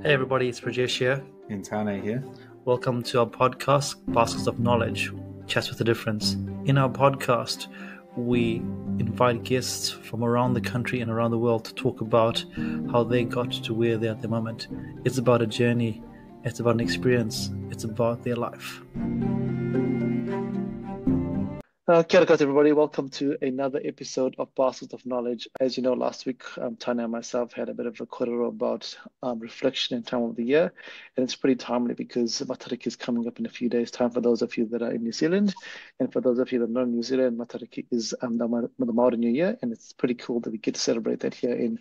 Hey everybody, it's Prajesh here. And Tane here. Welcome to our podcast, Baskets of Knowledge, Chats with a Difference. In our podcast, we invite guests from around the country and around the world to talk about how they got to where they're at the moment. It's about a journey, it's about an experience, it's about their life. Kia ora koutou, everybody. Welcome to another episode of Baskets of Knowledge. As you know, last week, Tanya and myself had a bit of a korero about reflection and time of the year. And it's pretty timely because Matariki is coming up in a few days' time for those of you that are in New Zealand. And for those of you that are not in New Zealand, Matariki is the Maori New Year. And it's pretty cool that we get to celebrate that here in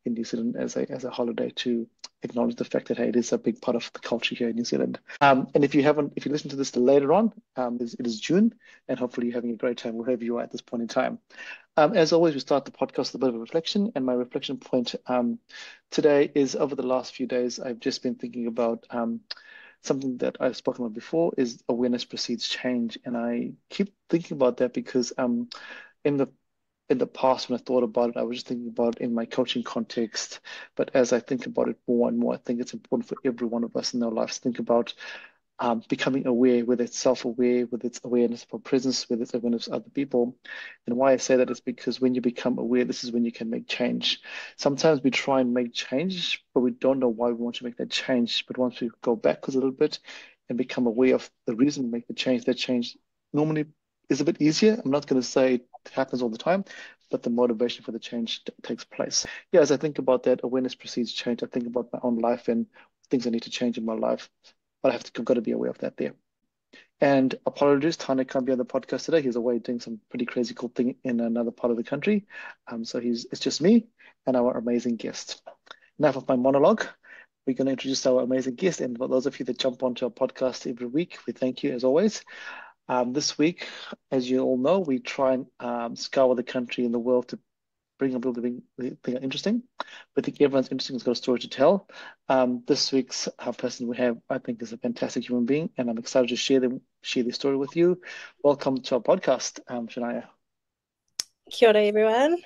New Zealand as a holiday to acknowledge the fact that, hey, it is a big part of the culture here in New Zealand. And if you listen to this later on, it is June, and hopefully you're having a great time wherever you are at this point in time. As always, we start the podcast with a bit of a reflection, and my reflection point today is over the last few days, I've just been thinking about something that I've spoken about before is awareness precedes change. And I keep thinking about that because in the past, when I thought about it, I was just thinking about it in my coaching context. But as I think about it more and more, I think it's important for every one of us in our lives to think about becoming aware, whether it's self-aware, whether it's awareness of our presence, whether it's awareness of other people. And why I say that is because when you become aware, this is when you can make change. Sometimes we try and make change, but we don't know why we want to make that change. But once we go backwards a little bit and become aware of the reason we make the change, that change normally is a bit easier. I'm not going to say it happens all the time, but the motivation for the change takes place. Yeah, as I think about that, awareness precedes change. I think about my own life and things I need to change in my life, but I've got to be aware of that there. And apologies, Tane can't be on the podcast today. He's away doing some pretty crazy cool thing in another part of the country. So it's just me and our amazing guest. Enough of my monologue. We're going to introduce our amazing guest. And for those of you that jump onto our podcast every week, we thank you as always. This week, as you all know, we try and scour the country and the world to bring up people that think are interesting. But I think everyone's interesting has got a story to tell. This week's person we have, I think, is a fantastic human being, and I'm excited to share their story with you. Welcome to our podcast, Shaniyah. Kia ora, everyone.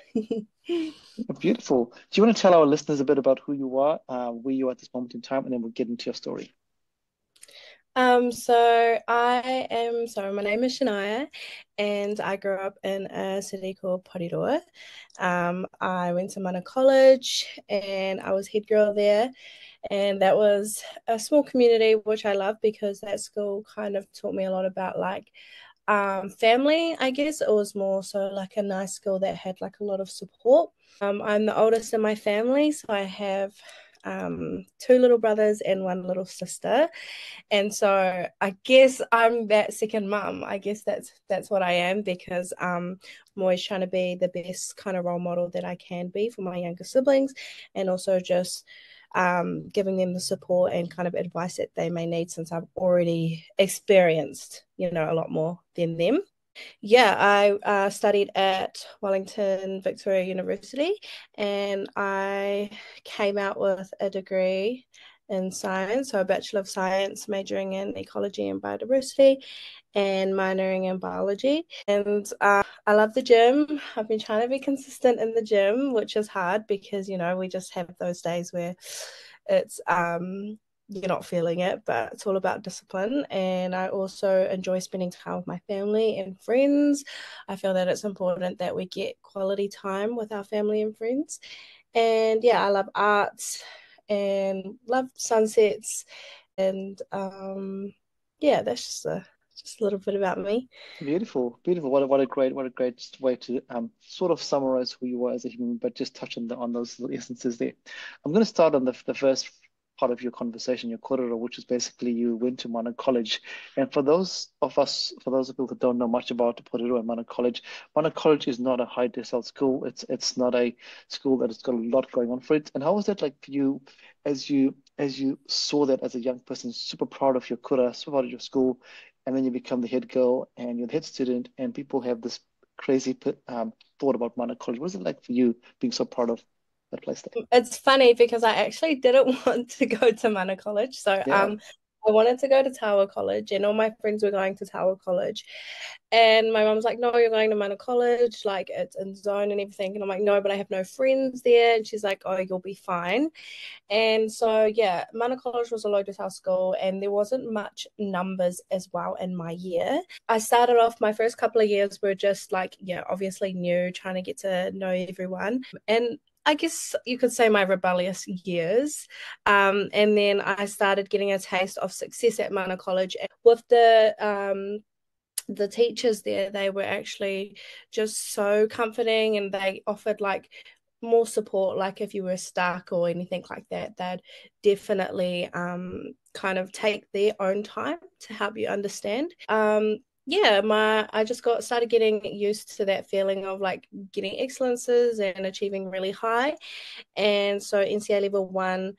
Beautiful. Do you want to tell our listeners a bit about who you are, where you are at this moment in time, and then we'll get into your story? My name is Shaniyah, and I grew up in a city called Porirua. I went to Mana College, and I was head girl there, and that was a small community, which I love because that school kind of taught me a lot about family. I guess it was more so like a nice school that had like a lot of support. I'm the oldest in my family, so I have two little brothers and one little sister, and so I guess I'm that second mum. I guess that's what I am, because I'm always trying to be the best kind of role model that I can be for my younger siblings, and also just giving them the support and kind of advice that they may need, since I've already experienced a lot more than them. Yeah, I studied at Wellington Victoria University, and I came out with a degree in science, so a Bachelor of Science, majoring in ecology and biodiversity and minoring in biology. And I love the gym. I've been trying to be consistent in the gym, which is hard because, we just have those days where it's you're not feeling it, but it's all about discipline. And I also enjoy spending time with my family and friends. I feel that it's important that we get quality time with our family and friends. And yeah, I love arts and love sunsets. And yeah, that's just a little bit about me. Beautiful, beautiful. What a great way to sort of summarize who you are as a human, but just touch on those little essences there. I'm going to start on the first part of your conversation, your korero, which is basically you went to Mana College. And for those of people that don't know much about the Porirua and Mana College is not a high decile school. It's not a school that has got a lot going on for it. And how was that like for you as you saw that as a young person, super proud of your kura, super proud of your school, and then you become the head girl and you're the head student, and people have this crazy thought about Mana College. What is it like for you being so proud of that place there? It's funny because I actually didn't want to go to Mana College. So Yeah. I wanted to go to Tower College, and all my friends were going to Tower College. And my mom's like, no, you're going to Mana College, like it's in zone and everything. And I'm like, no, but I have no friends there. And she's like, oh, you'll be fine. And so, yeah, Mana College was a low decile school, and there wasn't much numbers as well in my year. I started off my first couple of years were just like, yeah, obviously new, trying to get to know everyone. And I guess you could say my rebellious years. And then I started getting a taste of success at Mana College with the teachers there. They were actually just so comforting, and they offered like more support, like if you were stuck or anything like that, they'd definitely kind of take their own time to help you understand. Yeah, my I just got started getting used to that feeling of like getting excellences and achieving really high. And so NCA level one,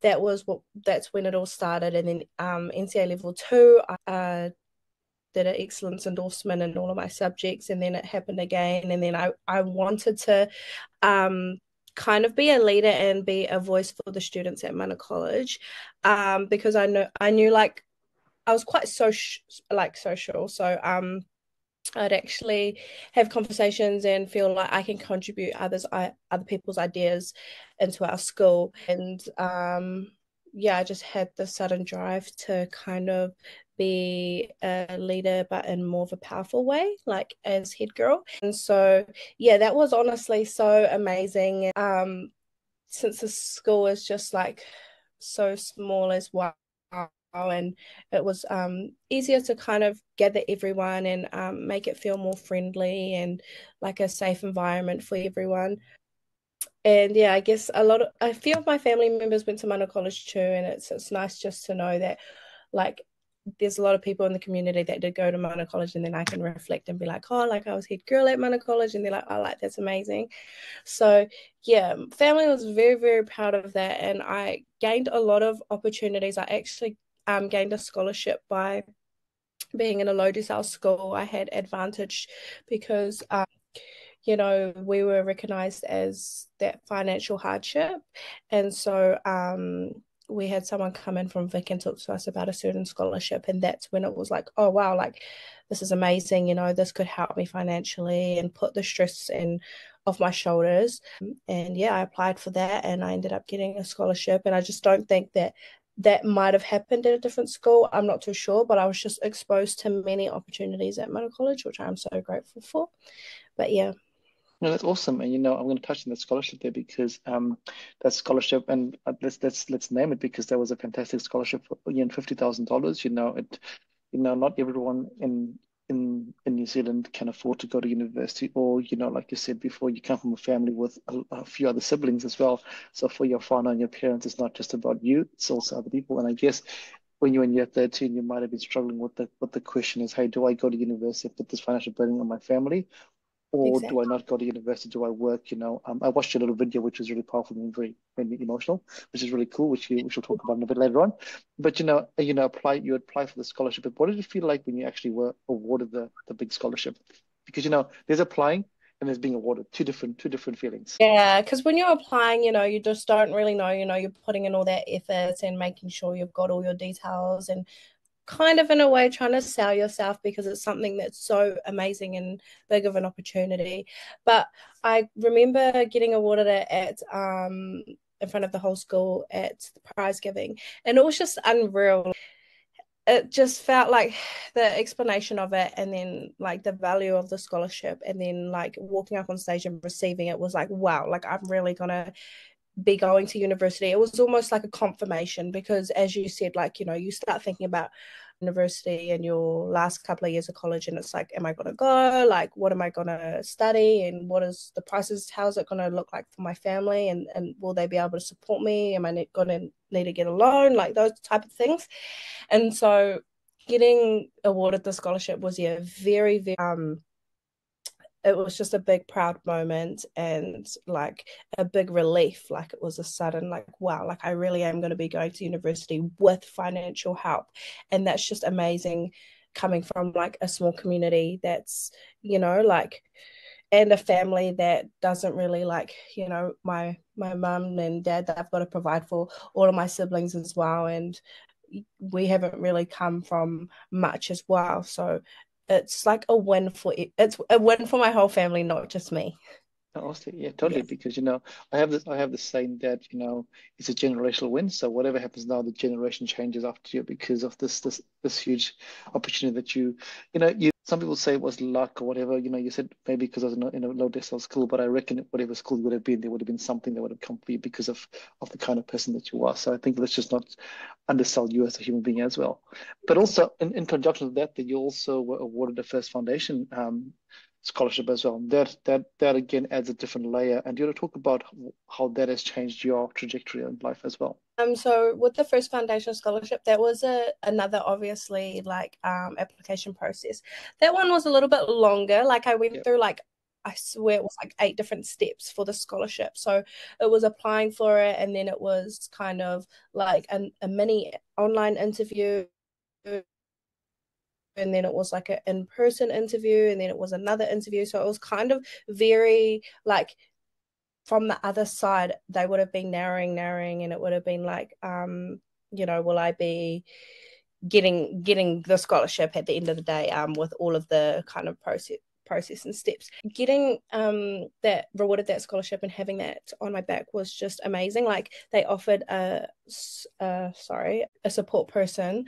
that's when it all started. And then NCA level two, I did an excellence endorsement in all of my subjects, and then it happened again. And then I wanted to kind of be a leader and be a voice for the students at Mana College, because I knew like I was quite social. So I'd actually have conversations and feel like I can contribute other people's ideas into our school. And yeah, I just had the sudden drive to kind of be a leader, but in more of a powerful way, like as head girl. And so yeah, that was honestly so amazing. Since the school is just like so small as well, and it was easier to kind of gather everyone and make it feel more friendly and like a safe environment for everyone. And yeah, I guess a few of my family members went to Mana College too, and it's nice just to know that like there's a lot of people in the community that did go to Mana College, and then I can reflect and be like, oh, like I was head girl at Mana College, and they're like, oh, like that's amazing. So yeah, family was very, very proud of that, and I gained a lot of opportunities. I actually gained a scholarship by being in a low decile school. I had advantage because we were recognized as that financial hardship. And so we had someone come in from Vic and talk to us about a certain scholarship. And that's when it was like, oh, wow, like this is amazing. This could help me financially and put the stress in off my shoulders. And yeah, I applied for that and I ended up getting a scholarship. And I just don't think that might have happened at a different school. I'm not too sure, but I was just exposed to many opportunities at Mana College, which I'm so grateful for. But yeah. No, that's awesome. And I'm going to touch on that scholarship there because that scholarship, and let's name it, because that was a fantastic scholarship for $50,000. Not everyone in New Zealand can afford to go to university, or like you said before, you come from a family with a few other siblings as well. So for your father and your parents, it's not just about you; it's also other people. And I guess when you're in year 13, you might have been struggling with the question is, hey, do I go to university, put this financial burden on my family, or do I Exactly. not go to university? Do I work? I watched a little video which was really powerful and very emotional, which is really cool, which we'll talk about in a bit later on. But you apply for the scholarship. But what did it feel like when you actually were awarded the big scholarship? Because there's applying and there's being awarded, two different feelings. Yeah, because when you're applying, you just don't really know, you're putting in all that effort and making sure you've got all your details and kind of in a way trying to sell yourself because it's something that's so amazing and big of an opportunity. But I remember getting awarded it at in front of the whole school at the prize giving, and it was just unreal. It just felt like the explanation of it, and then like the value of the scholarship, and then like walking up on stage and receiving it was like, wow, like I'm really gonna be going to university. It was almost like a confirmation because, as you said, like, you start thinking about university and your last couple of years of college, and it's like, am I going to go? Like, what am I going to study? And what is the prices? How's it going to look like for my family? And will they be able to support me? Am I going to need to get a loan? Like, those type of things. And so, getting awarded the scholarship was, yeah, very, very, it was just a big proud moment and like a big relief. Like it was a sudden like, wow, like I really am going to be going to university with financial help. And that's just amazing coming from like a small community that's, like, and a family that doesn't really like, my mum and dad that I've got to provide for all of my siblings as well. And we haven't really come from much as well. So it's like a win for it's a win for my whole family, not just me. Honestly, yeah, totally. Yeah. Because I have this saying that it's a generational win. So whatever happens now, the generation changes after you because of this huge opportunity that you. Some people say it was luck or whatever. You said maybe because I was in a low decile school, but I reckon whatever school you would have been, there would have been something that would have come for you because of the kind of person that you are. So I think let's just not undersell you as a human being as well. But also in conjunction with that you also were awarded a first foundation scholarship as well. That again adds a different layer. And you want to talk about how that has changed your trajectory in life as well. So with the first foundation scholarship, that was another obviously like application process. That one was a little bit longer. Like I went Yeah. through like I swear it was like 8 different steps for the scholarship. So it was applying for it, and then it was kind of like a mini online interview, and then it was like an in-person interview, and then it was another interview. So it was kind of very like from the other side, they would have been narrowing, and it would have been like, will I be getting the scholarship at the end of the day, with all of the kind of process and steps. Getting that rewarded that scholarship and having that on my back was just amazing. Like they offered a support person,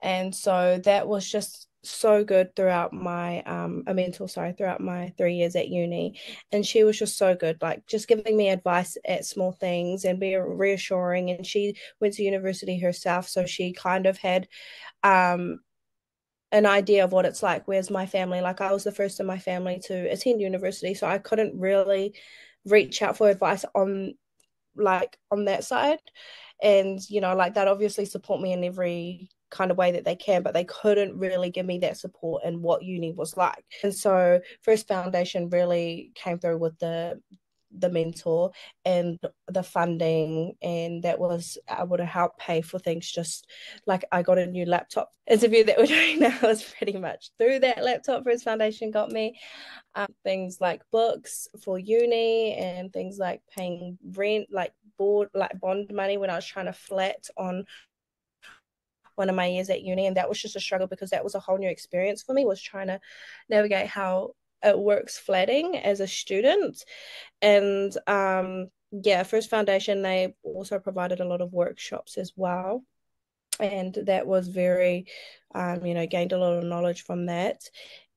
and so that was just so good throughout my a mentor, sorry, throughout my 3 years at uni. And she was just so good, like just giving me advice at small things and being reassuring. And she went to university herself, so she kind of had um an idea of what it's like. Whereas my family, like I was the first in my family to attend university, so I couldn't really reach out for advice on that side. And like that obviously support me in every kind of way that they can, but they couldn't really give me that support in what uni was like. And so first foundation really came through with the mentor and the funding, and that was able to help pay for things. Just like I got a new laptop. Interview that we're doing now is pretty much through that laptop First Foundation got me. Things like books for uni and things like paying rent, like board, like bond money when I was trying to flat on one of my years at uni. And that was just a struggle because that was a whole new experience for me, was trying to navigate how it works flatting as a student. And yeah, First Foundation, they also provided a lot of workshops as well. And that was very, gained a lot of knowledge from that.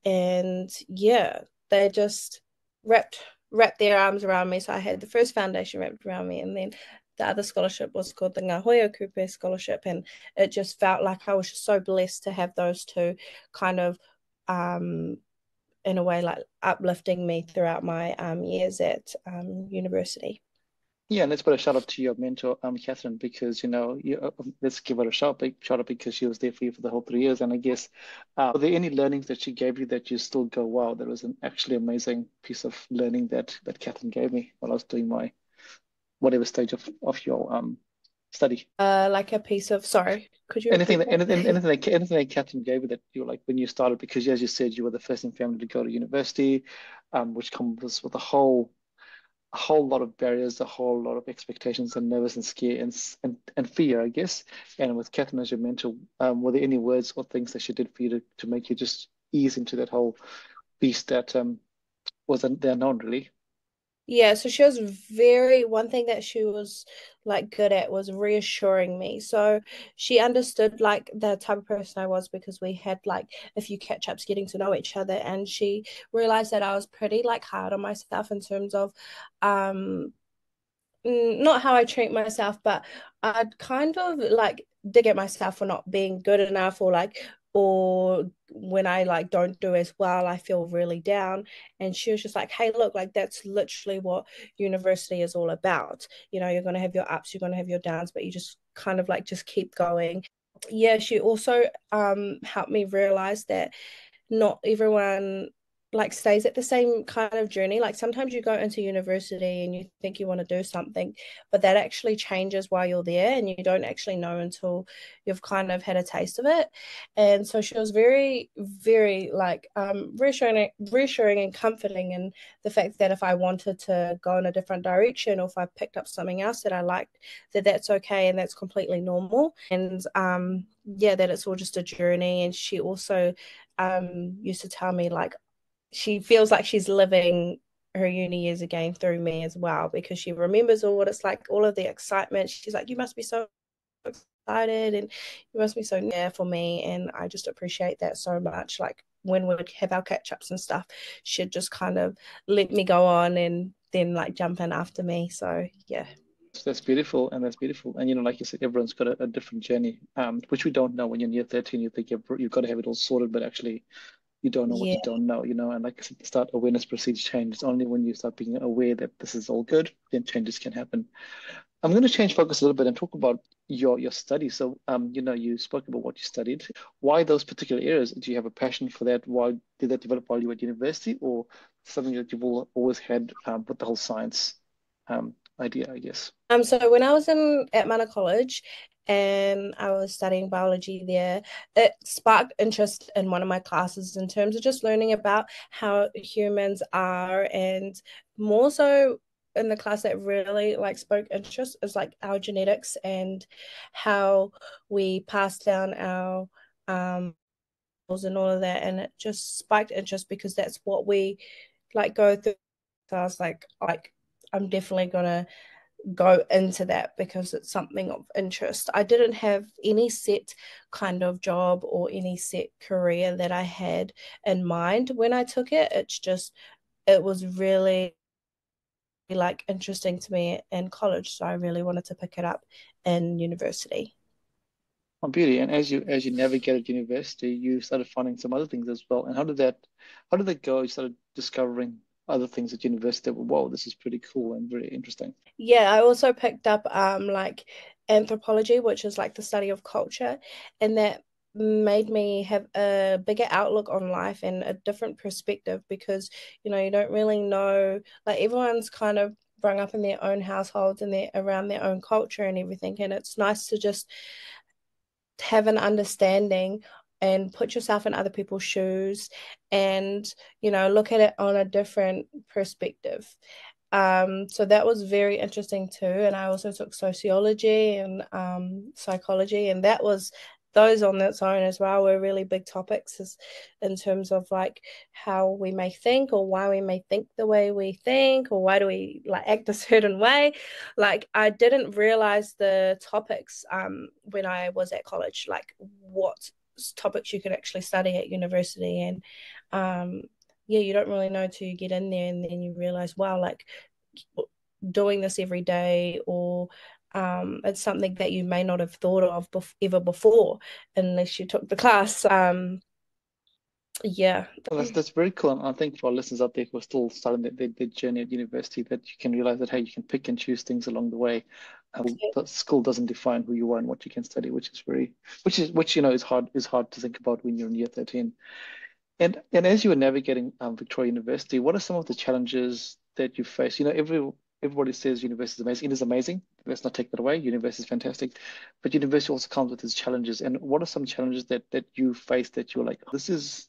And yeah, they just wrapped wrapped their arms around me. So I had the First Foundation wrapped around me, and then the other scholarship was called the Ngahoia Kupe Scholarship, and it just felt like I was just so blessed to have those two kind of in a way like uplifting me throughout my years at university. Yeah, and let's put a shout out to your mentor, Catherine, because let's give her a shout out because she was there for you for the whole 3 years. And I guess, were there any learnings that she gave you that you still go, wow, that was an actually amazing piece of learning that Catherine gave me while I was doing my whatever stage of your study? Like a piece of, sorry, could you Anything repeat that anything that? anything that Catherine gave you that you were like when you started, because as you said, you were the first in family to go to university, which comes with a whole lot of barriers, a whole lot of expectations and nervous and scare and fear, I guess. And with Catherine as your mentor, were there any words or things that she did for you to make you just ease into that whole beast that was the unknown, really? Yeah, so she was very, one thing that she was like good at was reassuring me. So she understood like the type of person I was because we had like a few catch ups getting to know each other, and she realized that I was pretty like hard on myself in terms of um not how I treat myself, but I'd kind of like dig at myself for not being good enough, or when I like don't do as well, I feel really down. And she was just like, hey, look, like that's literally what university is all about. You're gonna have your ups, you're gonna have your downs, but you just kind of like just keep going. Yeah, she also helped me realize that not everyone like stays at the same kind of journey. Like sometimes you go into university and you think you want to do something, but that actually changes while you're there and you don't actually know until you've kind of had a taste of it. And so she was very, very like reassuring and comforting in the fact that if I wanted to go in a different direction or if I picked up something else that I liked, that that's okay and that's completely normal. And yeah, that it's all just a journey. And she also used to tell me like she feels like she's living her uni years again through me as well because she remembers all what it's like, all of the excitement. She's like, you must be so excited and you must be so near for me. And I just appreciate that so much. Like when we'd have our catch ups and stuff, she'd just kind of let me go on and then like jump in after me. So yeah. That's beautiful, and that's beautiful. And like you said, everyone's got a different journey, which we don't know when you're near 13. You think you've got to have it all sorted, but actually, you don't know what Yeah. you don't know. And like I said, the start awareness precedes change. It's only when you start being aware that this is all good, then changes can happen. I'm going to change focus a little bit and talk about your study. So, you spoke about what you studied. Why those particular areas? Do you have a passion for that? Why did that develop while you were at university, or something that you've always had with the whole science idea, I guess? So when I was in at Mana College and I was studying biology there, it sparked interest in one of my classes in terms of just learning about how humans are, and more so in the class that really like spoke interest is like our genetics and how we pass down our and all of that, and it just spiked interest because that's what we like go through. So I was like I'm definitely gonna go into that because it's something of interest. I didn't have any set kind of job or any set career that I had in mind when I took it. It's just, it was really like interesting to me in college. So I really wanted to pick it up in university. On beauty, and as you navigated university, you started finding some other things as well. And how did that go? You started discovering other things at university that were, whoa, this is pretty cool and very interesting. Yeah, I also picked up like anthropology, which is like the study of culture, and that made me have a bigger outlook on life and a different perspective because you don't really know, like everyone's kind of growing up in their own households and they're around their own culture and everything, and it's nice to just have an understanding and put yourself in other people's shoes and look at it on a different perspective. So that was very interesting too. And I also took sociology and psychology, and that was those on its own as well were really big topics in terms of like how we may think or why we may think the way we think or why do we like act a certain way. Like I didn't realize the topics when I was at college, like what topics you could actually study at university. And um yeah, you don't really know till you get in there and then you realize, wow, like doing this every day, or it's something that you may not have thought of ever before unless you took the class. Yeah. Well, that's very cool. And I think for our listeners out there who are still starting their journey at university, that you can realize that, hey, you can pick and choose things along the way. The school doesn't define who you are and what you can study, which is hard to think about when you're in year 13. And as you were navigating Victoria University, what are some of the challenges that you face? Everybody says university is amazing. It is amazing. Let's not take that away. University is fantastic, but university also comes with its challenges. And what are some challenges that you face that you're like, this is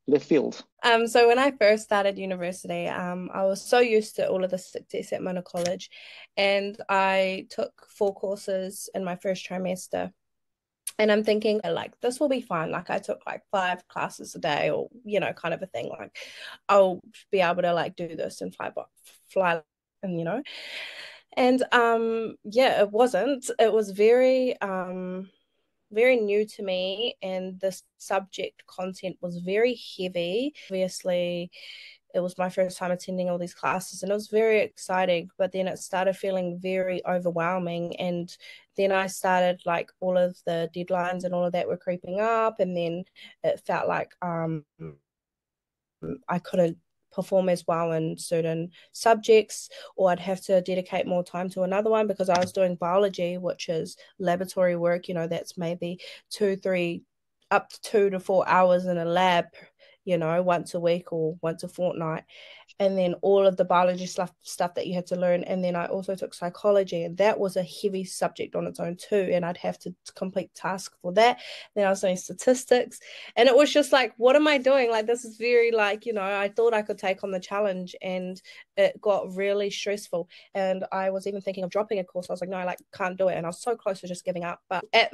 left field? So when I first started university, I was so used to all of the success at Mana College, and I took 4 courses in my first trimester. And I'm thinking, like, this will be fine. Like, I took like 5 classes a day, or kind of a thing. Like, I'll be able to like do this and fly, and And yeah, it wasn't. It was very new to me, and the subject content was very heavy. Obviously, it was my first time attending all these classes and it was very exciting, but then it started feeling very overwhelming. And then I started like all of the deadlines and all of that were creeping up, and then it felt like I couldn't perform as well in certain subjects, or I'd have to dedicate more time to another one because I was doing biology, which is laboratory work, that's maybe 2 3 up to 2 to 4 hours in a lab once a week or once a fortnight. And then all of the biology stuff that you had to learn. And then I also took psychology, and that was a heavy subject on its own too. And I'd have to complete tasks for that. Then I was doing statistics, and it was just like, what am I doing? Like, this is very like, I thought I could take on the challenge, and it got really stressful. And I was even thinking of dropping a course. I was like, no, I like can't do it. And I was so close to just giving up. But at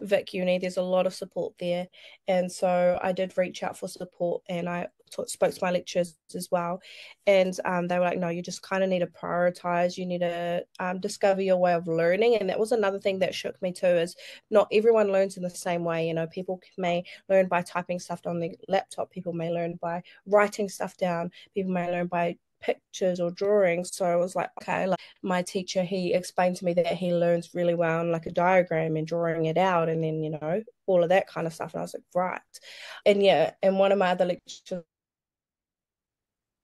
Vic Uni, there's a lot of support there. And so I did reach out for support, and I spoke to my lecturers as well. And they were like, no, you just kind of need to prioritize. You need to discover your way of learning. And that was another thing that shook me too, is not everyone learns in the same way. People may learn by typing stuff on the laptop. People may learn by writing stuff down. People may learn by pictures or drawings. So I was like, okay, like my teacher, he explained to me that he learns really well on like a diagram and drawing it out, and then all of that kind of stuff. And I was like, right. And yeah, and one of my other lecturers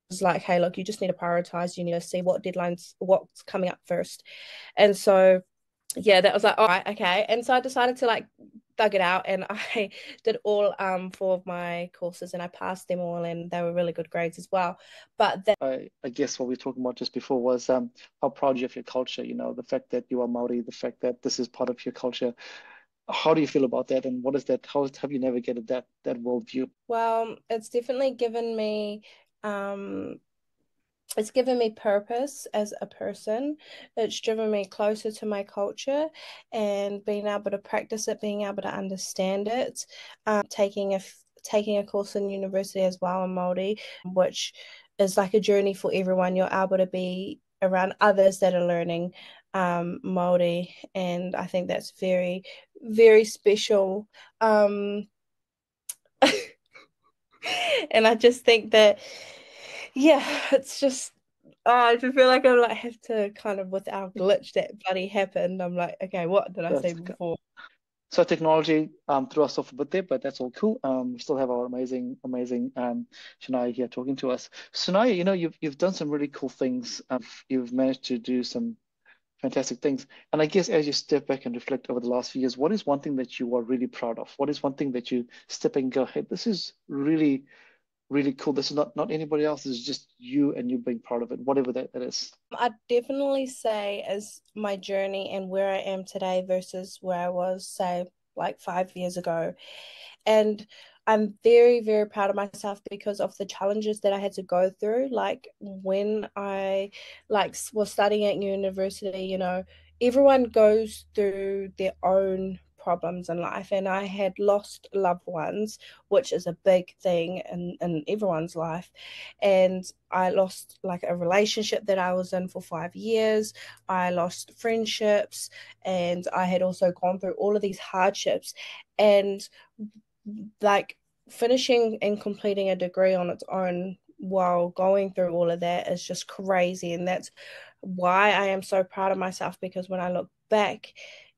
was like, hey, look, you just need to prioritize. You need to see what's coming up first. And so yeah, that was like, all right, okay. And so I decided to like thug it out, and I did all four of my courses, and I passed them all, and they were really good grades as well. But that I guess what we were talking about just before was how proud you of your culture, the fact that you are Maori, the fact that this is part of your culture. How do you feel about that, and what is that? How have you navigated that worldview? well, it's given me purpose as a person. It's driven me closer to my culture, and being able to practice it, being able to understand it. Taking a course in university as well in Māori, which is like a journey for everyone. You're able to be around others that are learning Māori, and I think that's very, very special. And I just think that, yeah, it's just, I just feel like I like have to kind of, with our glitch that bloody happened, I'm like, okay, what did I say That's okay. before? So technology threw us off a bit there, but that's all cool. We still have our amazing Shaniyah here talking to us. Shaniyah, you've done some really cool things. You've managed to do some fantastic things. And I guess as you step back and reflect over the last few years, what is one thing that you are really proud of? What is one thing that you step and go, hey, this is really, really cool. This is not anybody else. This is just you and you being proud of it, whatever that is. I'd definitely say as my journey and where I am today versus where I was, say, like 5 years ago. And I'm very, very proud of myself because of the challenges that I had to go through. Like when I was studying at university, everyone goes through their own problems in life, and I had lost loved ones, which is a big thing in everyone's life. And I lost like a relationship that I was in for 5 years. I lost friendships, and I had also gone through all of these hardships. And like finishing and completing a degree on its own while going through all of that is just crazy. And that's why I am so proud of myself, because when I look back,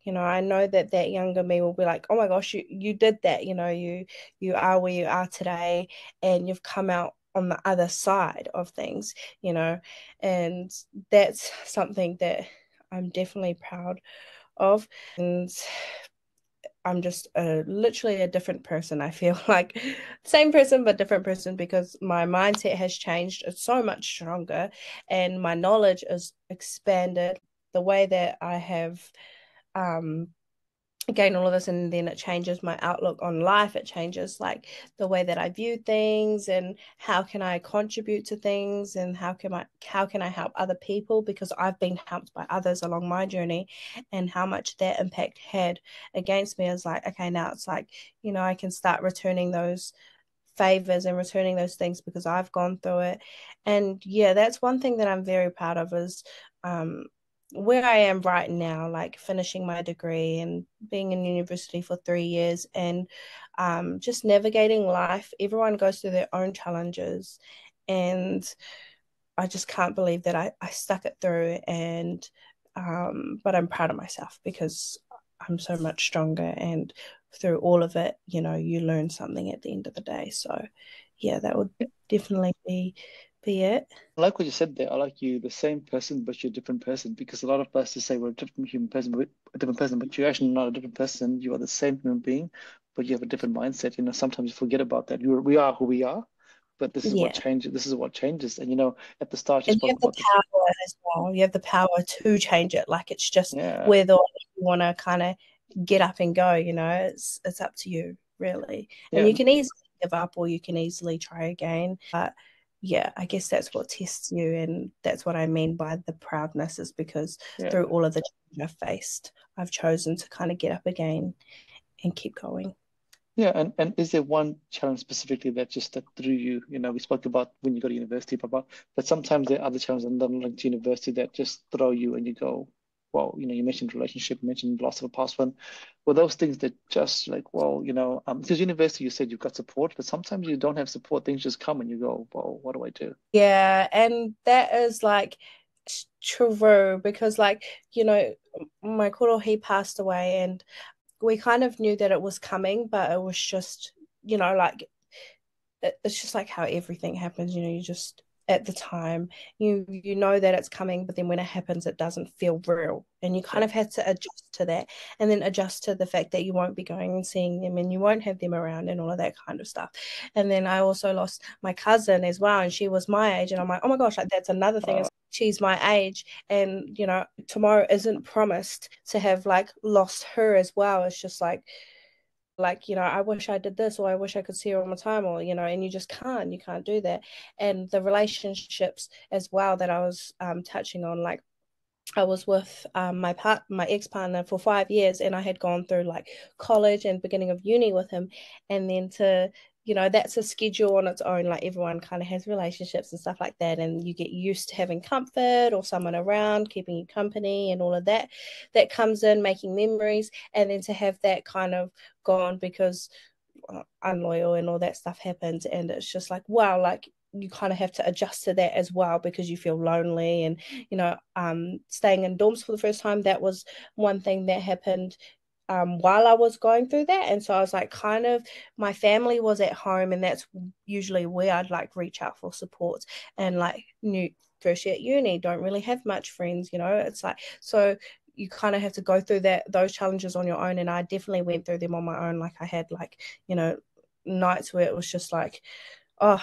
I know that that younger me will be like, oh my gosh, you did that. You are where you are today, and you've come out on the other side of things, and that's something that I'm definitely proud of. And I'm just literally a different person. I feel like same person but different person, because my mindset has changed. It's so much stronger, and my knowledge is expanded. The way that I have um, gained all of this, and then it changes my outlook on life. It changes like the way that I view things, and how can I contribute to things, and how can I help other people, because I've been helped by others along my journey, and how much that impact had against me is like, okay, now it's like, I can start returning those favors and returning those things because I've gone through it. And yeah, that's one thing that I'm very proud of, is um where I am right now, like finishing my degree and being in university for 3 years, and just navigating life. Everyone goes through their own challenges, and I just can't believe that I stuck it through. And but I'm proud of myself because I'm so much stronger, and through all of it, you learn something at the end of the day. So yeah, that would definitely be be it. I like what you said there. I like you, the same person, but you're a different person. Because a lot of us just say we're a different human person, but a different person, but you're actually not a different person. You are the same human being, but you have a different mindset. Sometimes you forget about that. We are who we are, but this is what Yeah. changes. This is what changes. And at the start you And you spoke have the about this. power as well. You have the power to change it. Like it's just Yeah, whether you want to kind of get up and go, it's up to you, really. And yeah, you can easily give up or you can easily try again. But yeah, I guess that's what tests you. And that's what I mean by the proudness is because through yeah. all of the change I've faced, I've chosen to kind of get up again and keep going. Yeah, and is there one challenge specifically that just stuck through you? We spoke about when you go to university, but sometimes there are other challenges that don't link to university that just throw you and you go, well, you mentioned relationship, you mentioned loss of a past one. Were those things that just like, well, because university you said you've got support, but sometimes you don't have support, things just come and you go, well, what do I do? Yeah, and that is like true because my koro he passed away and we kind of knew that it was coming, but it was just, like it's just like how everything happens, you just at the time you know that it's coming, but then when it happens it doesn't feel real and you kind Yeah. of had to adjust to that and then adjust to the fact that you won't be going and seeing them and you won't have them around and all of that kind of stuff. And then I also lost my cousin as well and she was my age and I'm like, oh my gosh, like that's another thing is she's my age and tomorrow isn't promised to have like lost her as well. It's just like I wish I did this or I wish I could see her all the time or and you can't do that. And the relationships as well that I was touching on, like I was with my ex partner for 5 years, and I had gone through like college and beginning of uni with him, and then to that's a schedule on its own. Like everyone kind of has relationships and stuff like that, and you get used to having comfort or someone around keeping you company and all of that. That comes in making memories, and then to have that kind of gone because unloyal and all that stuff happens, and it's just like wow, like you kind of have to adjust to that as well because you feel lonely and staying in dorms for the first time, that was one thing that happened while I was going through that. And so I was like, kind of, my family was at home, and that's usually where I'd like reach out for support. And like, new first year at uni, don't really have much friends, it's like, so you kind of have to go through those challenges on your own. And I definitely went through them on my own. Like, I had like, nights where it was just like, oh,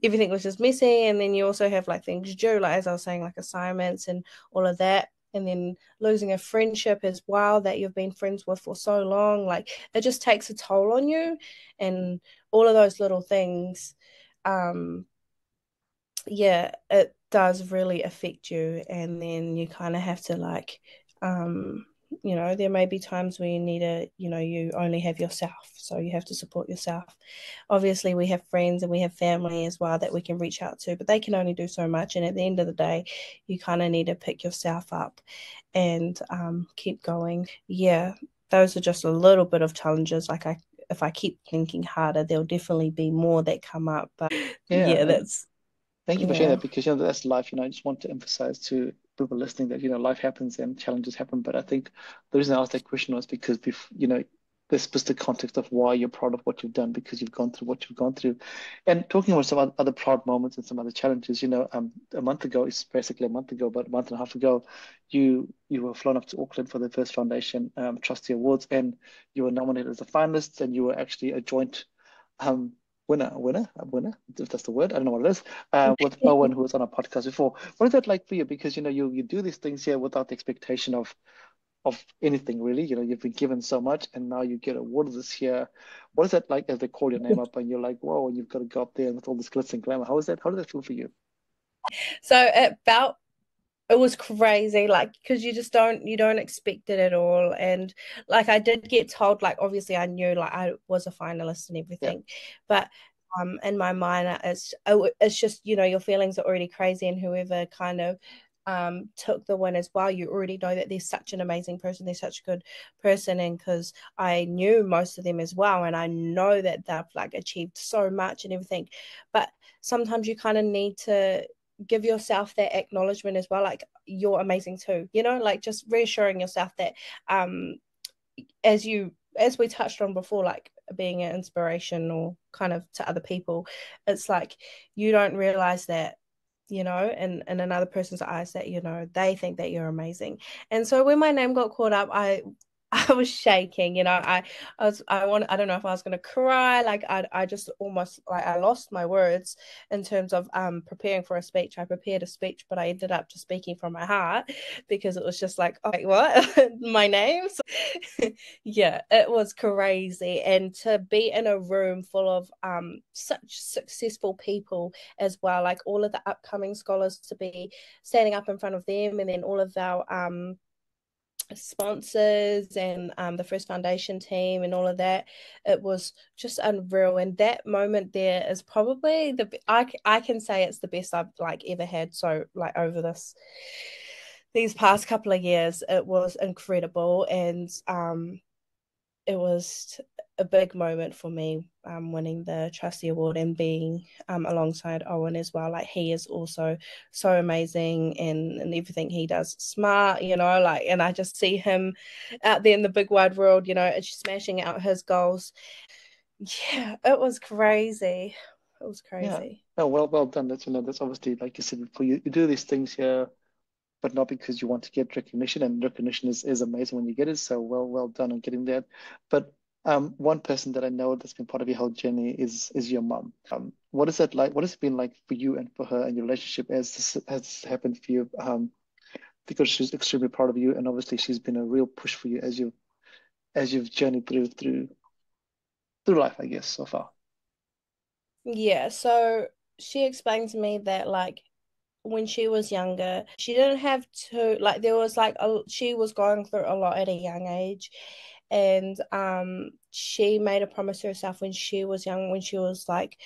everything was just messy. And then you also have like things due, like as I was saying, like assignments and all of that. And then losing a friendship as well that you've been friends with for so long, like it just takes a toll on you. And all of those little things, um, yeah, it does really affect you. And then you kind of have to like, um, there may be times where you need you only have yourself. So you have to support yourself. Obviously, we have friends and we have family as well that we can reach out to, but they can only do so much. And at the end of the day, you kind of need to pick yourself up and keep going. Yeah, those are just a little bit of challenges. If I keep thinking harder, there'll definitely be more that come up. But Yeah, yeah, and that's thank you for sharing yeah. that because that's life. I just want to emphasize to people listening that life happens and challenges happen. But I think the reason I asked that question was because there's just the context of why you're proud of what you've done because you've gone through what you've gone through. And talking about some other proud moments and some other challenges, a month ago, it's basically a month ago, but a month and a half ago, you were flown up to Auckland for the first foundation trustee awards, and you were nominated as a finalist, and you were actually a joint um winner, if that's the word. I don't know what it is. With Owen, who was on our podcast before. What is that like for you? Because you do these things here without the expectation of anything really. You've been given so much, and now you get awarded this year. What is that like as they call your name up and you're like, whoa, and you've got to go up there with all this glitz and glamour? How is that? How did that feel for you? So it was crazy, like because you don't expect it at all. And like I did get told, like obviously I knew like I was a finalist and Yeah, everything, but in my mind it's just your feelings are already crazy, and whoever kind of took the win as well, you already know that they're such an amazing person, they're such a good person. And because I knew most of them as well, and I know that they've like achieved so much and everything, but sometimes you kind of need to give yourself that acknowledgement as well, like you're amazing too, like just reassuring yourself that as we touched on before, like being an inspiration or kind of to other people, it's like you don't realize that, in another person's eyes, that, they think that you're amazing. And so when my name got called up, I was shaking, I don't know if I was gonna cry. Like I just almost, like, I lost my words in terms of preparing for a speech. I prepared a speech, but I ended up just speaking from my heart because it was just like, oh, what? My name? So, yeah, it was crazy. And to be in a room full of such successful people as well, like all of the upcoming scholars, to be standing up in front of them, and then all of our sponsors and the First Foundation team and all of that, it was just unreal. And that moment there is probably I can say it's the best I've like ever had. So like over these past couple of years, it was incredible. And it was a big moment for me, winning the Trustee Award and being alongside Owen as well. Like, he is also so amazing and everything he does, smart, like, and I just see him out there in the big wide world, smashing out his goals. Yeah, it was crazy. It was Yeah. crazy. Oh, well done. That's obviously, like you said before, you do these things here, but not because you want to get recognition, and recognition is amazing when you get it. So well done on getting that. But one person that I know that's been part of your whole journey is your mum. What is that like? What has it been like for you and for her and your relationship as this has happened for you? Because she's extremely proud of you, and obviously she's been a real push for you as you've journeyed through life, I guess, so far. Yeah, so she explained to me that, like, when she was younger, she didn't have to, like, there was like she was going through a lot at a young age. And she made a promise to herself when she was young, when she was like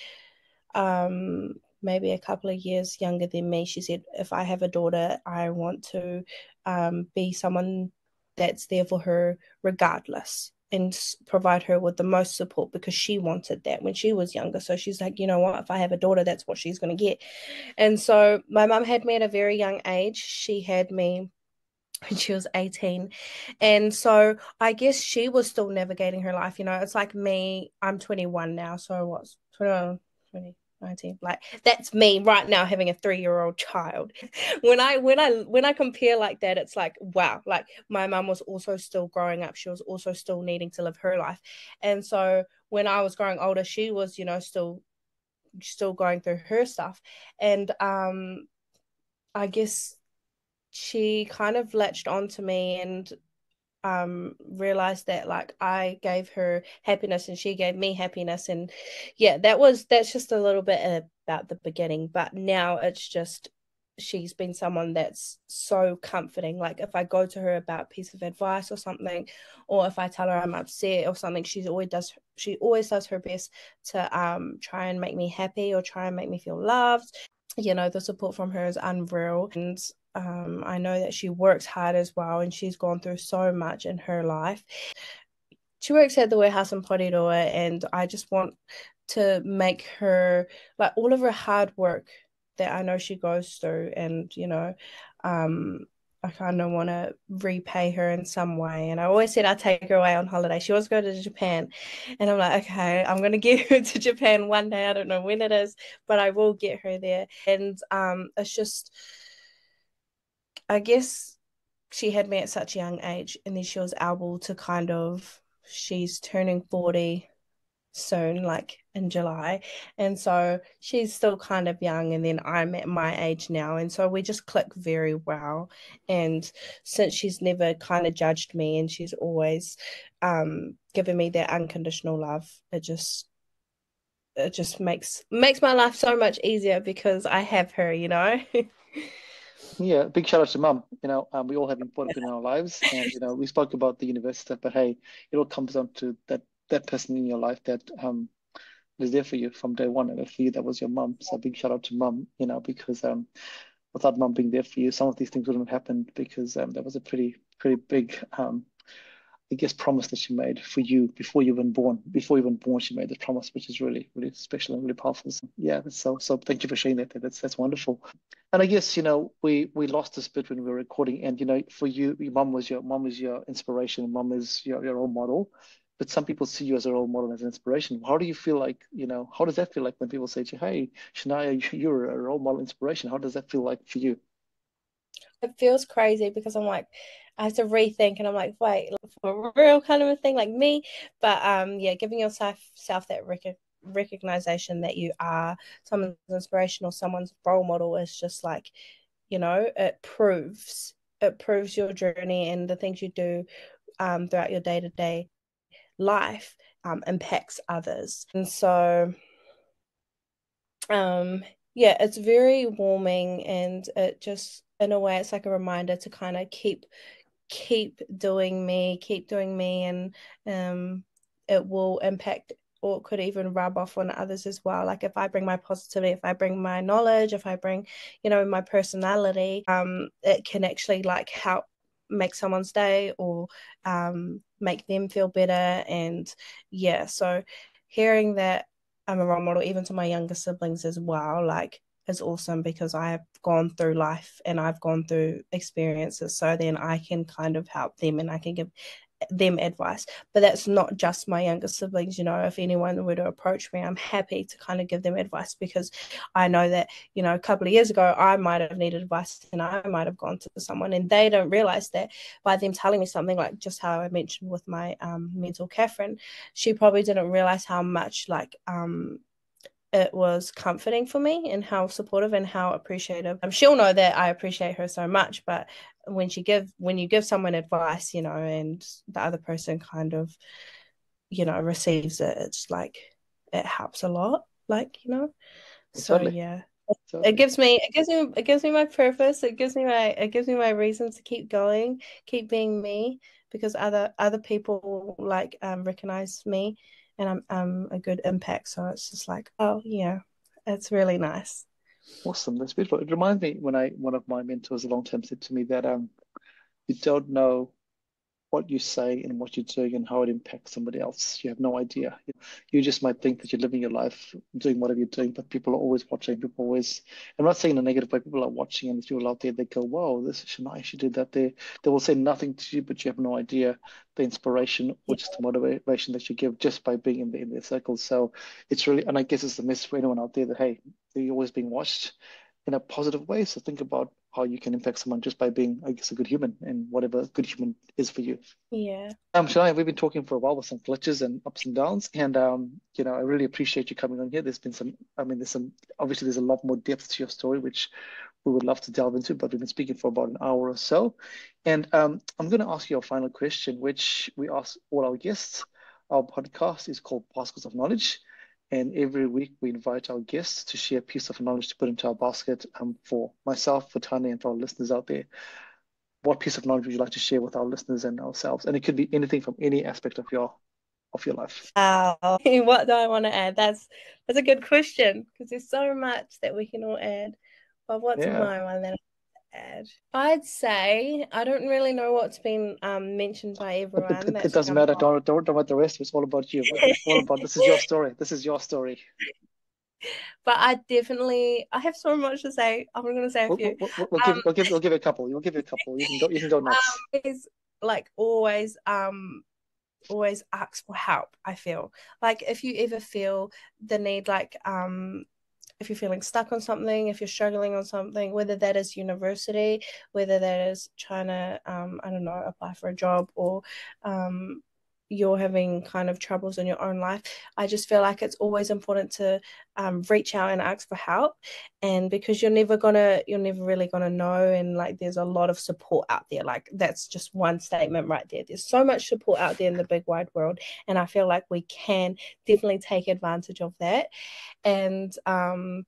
maybe a couple of years younger than me. She said, if I have a daughter, I want to be someone that's there for her regardless, and provide her with the most support, because she wanted that when she was younger. So she's like, you know what, if I have a daughter, that's what she's going to get. And so my mum had me at a very young age. She had me when she was 18. And so I guess she was still navigating her life. It's like me, I'm 21 now. So what's 21, 20, 19? Like, that's me right now having a 3-year-old child. When I compare like that, it's like, wow, like my mum was also still growing up. She was also still needing to live her life. And so when I was growing older, she was, still going through her stuff. And I guess she kind of latched onto me and realized that, like, I gave her happiness and she gave me happiness. And yeah, that's just a little bit about the beginning. But now it's just, she's been someone that's so comforting. Like, if I go to her about a piece of advice or something, or if I tell her I'm upset or something, she always does her best to try and make me happy or try and make me feel loved. The support from her is unreal. And I know that she works hard as well, and she's gone through so much in her life. She works at the warehouse in Porirua, and I just want to make her, like, all of her hard work that I know she goes through, and I kind of want to repay her in some way. And I always said I'd take her away on holiday. She wants to go to Japan, and I'm like, okay, I'm gonna get her to Japan one day. I don't know when it is, but I will get her there. And it's just, I guess she had me at such a young age, and then she was able to kind of, she's turning 40 soon, like in July. And so she's still kind of young, and then I'm at my age now. And so we just click very well. And since she's never kind of judged me, and she's always given me that unconditional love, it just makes my life so much easier because I have her. Yeah, big shout out to mum. We all have important people in our lives, and we spoke about the university stuff, but hey, it all comes down to that person in your life that is there for you from day one, and for you that was your mum. So big shout out to mum, because without mum being there for you, some of these things wouldn't have happened because that was a pretty big I guess, promise that she made for you before you were born. Before you were born, she made the promise, which is really, really special and really powerful. So, yeah, so. Thank you for sharing that. That's wonderful. And I guess we lost this bit when we were recording. And for you, your mom was your inspiration. Mom is your role model. but some people see you as a role model, as an inspiration. How do you feel like, how does that feel like when people say to you, hey, Shaniyah, you're a role model inspiration? How does that feel like for you? It feels crazy because I'm like, I have to rethink, and I'm like, wait, for real kind of a thing like me. But yeah, giving yourself that recognition that you are someone's inspiration or someone's role model is just like, it proves your journey and the things you do throughout your day-to-day life impacts others. And so um yeah, it's very warming, and it just in a way it's like a reminder to kind of keep doing me, and it will impact, or it could even rub off on others as well. Like if I bring my positivity, if I bring my knowledge, if I bring, my personality, it can actually like help make someone's day, or make them feel better. And yeah, so hearing that I'm a role model even to my younger siblings as well, like is awesome, because I have gone through life and I've gone through experiences. So then I can kind of help them and I can give them advice. But that's not just my younger siblings. If anyone were to approach me, I'm happy to kind of give them advice, because I know that, a couple of years ago, I might have needed advice and I might have gone to someone, and they don't realize that by them telling me something, like just how I mentioned with my mentor, Catherine, she probably didn't realize how much like it was comforting for me, and how supportive and how appreciative. She'll know that I appreciate her so much, but when you give someone advice, and the other person kind of, receives it, it's like it helps a lot, So Totally, yeah. It totally. gives me it gives me it gives me my purpose. It gives me my reason to keep going, keep being me, because other people like recognize me, and I'm a good impact. So it's just like, oh yeah, it's really nice. Awesome. That's beautiful. It reminds me when one of my mentors a long time said to me that you don't know what you say and what you're doing and how it impacts somebody else. You have no idea. You just might think that you're living your life, doing whatever you're doing, but people are always watching. People always, I'm not saying in a negative way, people are watching, and there's people out there that go, whoa, this is Shania, she did that there. They will say nothing to you, but you have no idea the inspiration or Yeah, just the motivation that you give just by being in their circles. So it's really, and I guess it's the message for anyone out there that, hey, you're always being watched in a positive way. So think about how you can impact someone just by being, I guess, a good human and whatever a good human is for you. yeah, Shania, we've been talking for a while with some glitches and ups and downs, and I really appreciate you coming on here. There's been some, I mean, obviously there's a lot more depth to your story, which we would love to delve into, but we've been speaking for about an hour or so. And I'm going to ask you a final question, which we ask all our guests. Our podcast is called Baskets of Knowledge, and every week we invite our guests to share a piece of knowledge to put into our basket. For myself, for Tanya, and for our listeners out there, what piece of knowledge would you like to share with our listeners and ourselves? And it could be anything from any aspect of your life. wow. What do I want to add? That's a good question, because there's so much that we can all add. But what's Yeah. my one that I add? I'd say I don't really know what's been mentioned by It, it, everyone it it that's doesn't come matter. Don't about the rest. It's all about you. It's all about this is your story. This is your story. but I have so much to say. I'm gonna say a few. Um, We'll give you a couple. We'll give you a couple. You can go nuts. is like always ask for help. I feel like if you ever feel the need, like if you're feeling stuck on something, if you're struggling on something, whether that is university, whether that is trying to, I don't know, apply for a job, or um, you're having kind of troubles in your own life, I just feel like it's always important to reach out and ask for help. And because you're never really gonna know. And like, there's a lot of support out there. Like, that's just one statement right there. There's so much support out there in the big wide world. And I feel like we can definitely take advantage of that. And that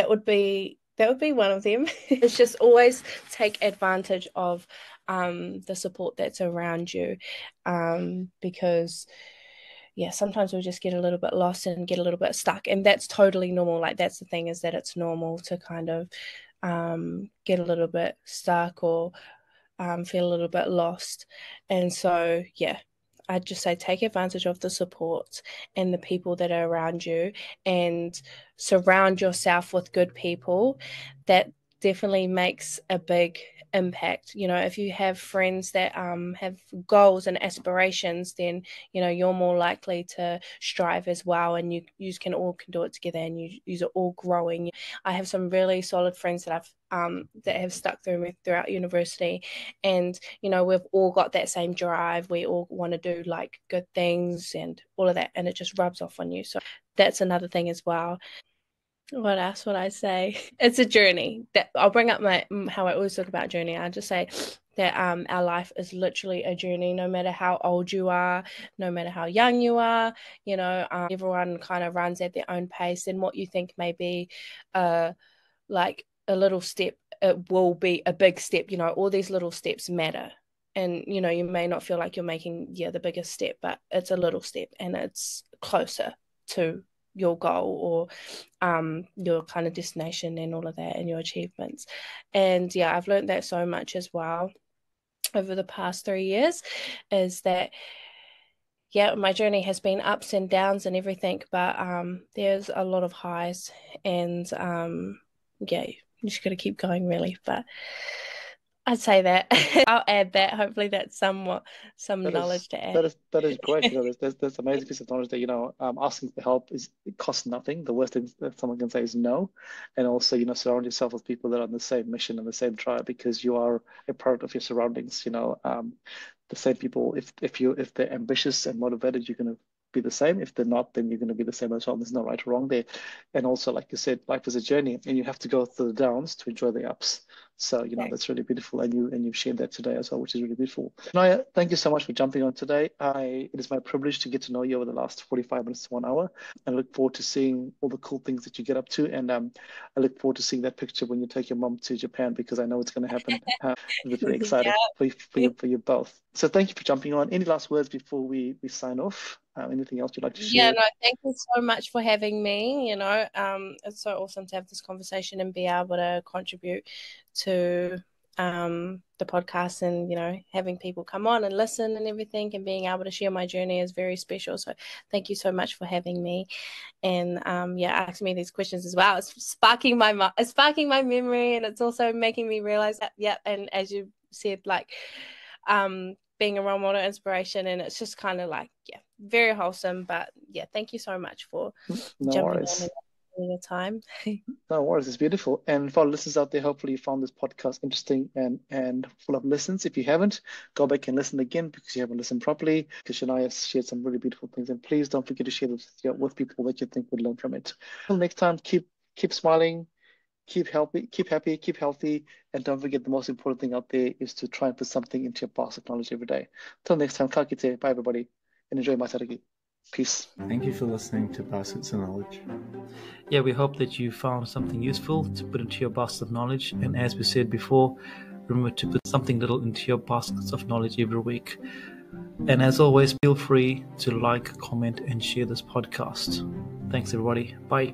would be one of them. It's just always take advantage of the support that's around you, because yeah, sometimes we'll just get a little bit lost and get a little bit stuck, and that's totally normal. Like, that's the thing, is that it's normal to kind of get a little bit stuck, or feel a little bit lost. And so, yeah, I'd just say take advantage of the support and the people that are around you, and surround yourself with good people. That definitely makes a big impact. If you have friends that have goals and aspirations, then you're more likely to strive as well, and you can do it together, and you are all growing. I have some really solid friends that have stuck through me throughout university, and we've all got that same drive. We all want to do like good things and all of that, and it just rubs off on you. So that's another thing as well. What else would I say? It's a journey. That I'll bring up how I always talk about journey. I just say that our life is literally a journey. No matter how old you are, no matter how young you are, everyone kind of runs at their own pace. And what you think may be like a little step, it will be a big step. All these little steps matter. And, you may not feel like you're making, the biggest step, but it's a little step, and it's closer to your goal or your kind of destination and all of that, and your achievements. And I've learned that so much as well over the past 3 years, is that my journey has been ups and downs and everything, but there's a lot of highs, and you just got to keep going, really. But I'd say that. I'll add that. Hopefully that's some knowledge to add. That is great. There's amazing piece of knowledge that, asking for help it costs nothing. The worst thing that someone can say is no. And also, surround yourself with people that are on the same mission and the same tribe, because you are a product of your surroundings. The same people, if they're ambitious and motivated, you're going to be the same. If they're not, then you're going to be the same as well. There's no right or wrong there. And also, like you said, life is a journey, and you have to go through the downs to enjoy the ups. So, that's really beautiful. And you've shared that today as well, which is really beautiful. Shaniyah, thank you so much for jumping on today. It is my privilege to get to know you over the last 45 minutes to 1 hour. I look forward to seeing all the cool things that you get up to. And I look forward to seeing that picture when you take your mom to Japan, because I know it's going to happen. I'm very excited for you both. So thank you for jumping on. Any last words before we sign off? Anything else you'd like to share? Thank you so much for having me. It's so awesome to have this conversation and be able to contribute to the podcast, and having people come on and listen and everything, and being able to share my journey is very special. So thank you so much for having me, and asking me these questions as well. It's sparking my memory, and it's also making me realize that and as you said, like being a role model, inspiration, and it's just kind of like very wholesome. But thank you so much for jumping on and taking your time. No worries, it's beautiful. And for our listeners out there, hopefully you found this podcast interesting and full of lessons. If you haven't, go back and listen again, because you haven't listened properly, because Shaniyah shared some really beautiful things. And please don't forget to share this with people that you think would learn from it. Until next time, keep smiling, keep happy, keep healthy, and don't forget, the most important thing out there is to try and put something into your basket of knowledge every day. Till next time, ka kite. Bye everybody, and enjoy Mataragi. Peace. Thank you for listening to Baskets of Knowledge. We hope that you found something useful to put into your basket of knowledge. And as we said before, remember to put something little into your baskets of knowledge every week. And as always, feel free to like, comment, and share this podcast. Thanks, everybody. Bye.